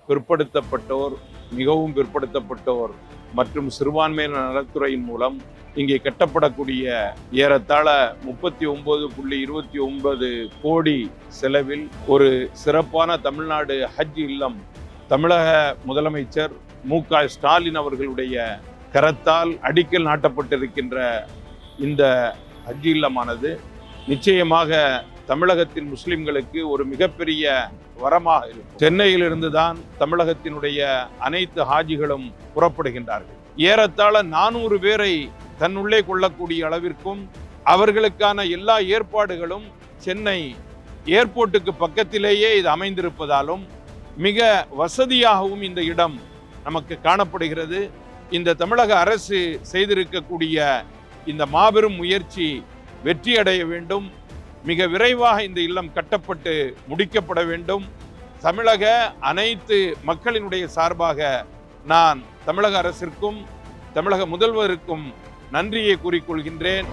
பிற்படுத்தப்பட்டோர், மிகவும் பிற்படுத்தப்பட்டோர் மற்றும் சிறுபான்மையினர் நலத்துறையின் மூலம் இங்கே கட்டப்படக்கூடிய ஏறத்தாழ 39.29 கோடி செலவில் ஒரு சிறப்பான தமிழ்நாடு ஹஜ் இல்லம் தமிழக முதலமைச்சர் மு.க.ஸ்டாலின் அவர்களுடைய கரத்தால் அடிக்கல் நாட்டப்பட்டிருக்கின்ற இந்த ஹஜ் இல்லமானது நிச்சயமாக தமிழகத்தின் முஸ்லிம்களுக்கு ஒரு மிகப்பெரிய வரமாக இருக்கும். சென்னையிலிருந்து தான் தமிழகத்தினுடைய அனைத்து ஹாஜிகளும் புறப்படுகின்றார்கள். ஏறத்தாழ 400 பேரை தன்னுள்ளே கொள்ளக்கூடிய அளவிற்கும் அவர்களுக்கான எல்லா ஏற்பாடுகளும் சென்னை ஏர்போர்ட்டுக்கு பக்கத்திலேயே இது அமைந்திருப்பதாலும் மிக வசதியாகவும் இந்த இடம் நமக்கு காணப்படுகிறது. இந்த தமிழக அரசு செய்திருக்கக்கூடிய இந்த மாபெரும் முயற்சி வெற்றியடைய வேண்டும். மிக விரைவாக இந்த இல்லம் கட்டப்பட்டு முடிக்கப்பட வேண்டும். தமிழக அனைத்து மக்களினுடைய சார்பாக நான் தமிழக அரசிற்கும் தமிழக முதல்வருக்கும் நன்றியை கூறிக்கொள்கின்றேன்.